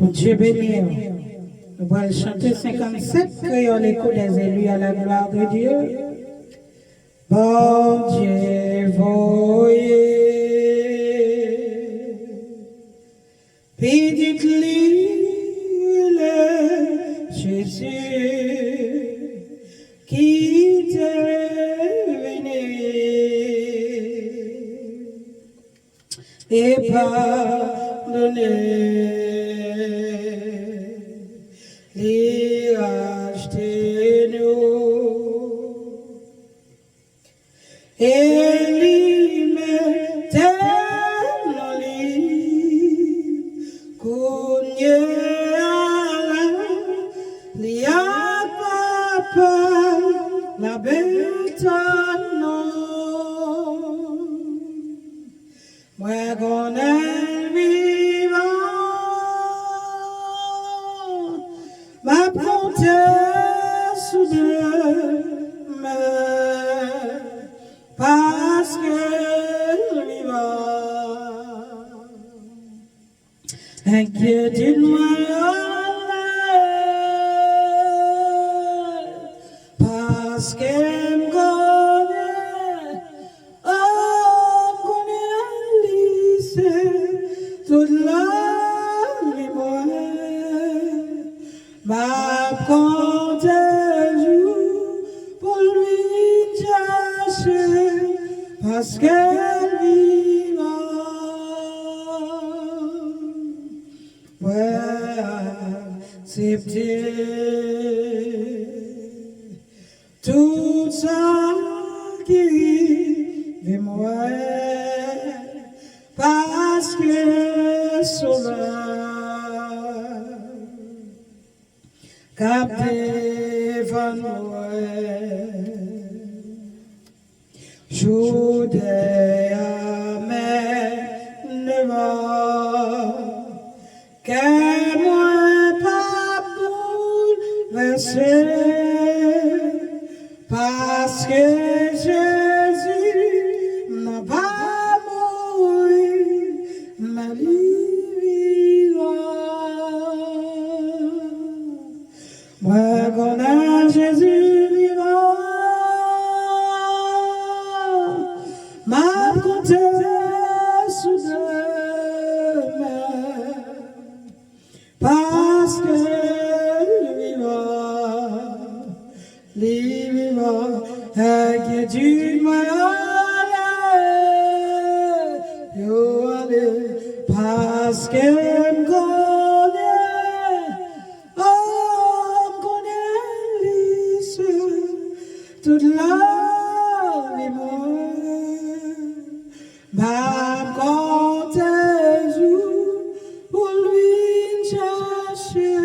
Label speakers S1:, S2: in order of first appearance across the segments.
S1: Dieu béni. Nous allons chanter 57 créoles écho des élus à la gloire de Dieu. Bon Dieu, voyez, petite l'île, Jésus, qui t'est venu et pardonner. Et achetez-nous et lui mettez nos livres qu'on y a papa la bête non moi qu'on est vivant ma promesse de me parce que vivant inquiétude-moi parce qu'elle me connaît oh me connaît lycée toute la mémoire ma compte joue pour lui chercher parce qu'elle vivant ouais accepter tout ça qui vit moi parce que sauveur capté van moi jour des amènes que moi pas bouleversé parce que Jésus n'a pas mouru ma vie vivant moi qu'on a Jésus vivant m'a compté sous demain parce que les vivants inquiétude moi allez parce qu'elle me connaît oh me connaît l'issue toute la mémoire ma compte joue pour lui chercher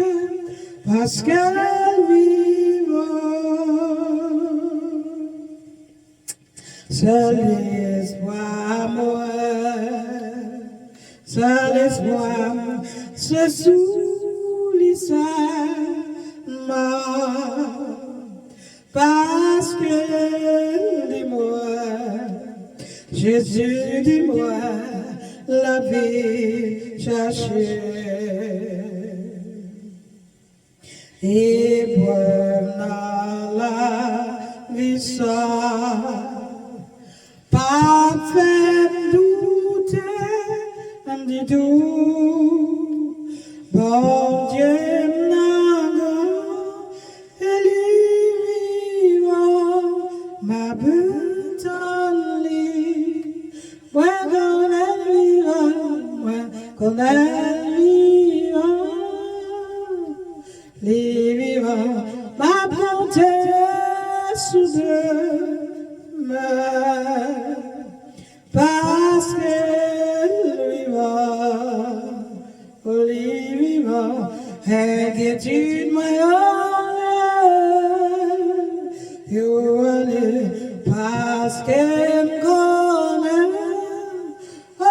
S1: parce qu'elle vivant seul espoir moi seul espoir c'est sous l'issement parce que dis-moi Jésus dis-moi la vie chercher et pour la vie ça pas fait douter du tout bon Dieu elle est vivant ma bête en lit ouais qu'on est vivant ouais qu'on est vivant les vivants ma bonté sous demain parce que vivant oh les vivants inquiétude moi yo allez parce qu'elle me connaît oh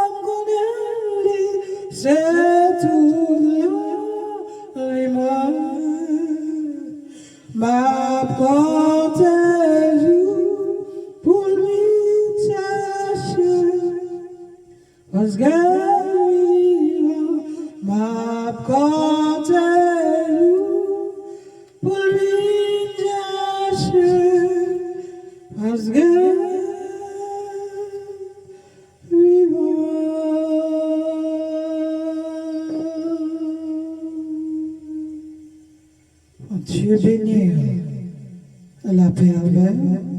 S1: me connaît c'est tout les moi ma porte joue pour lui chercher parce qu'elle vivant ma Asgard vivant. Dieu béni la paix avec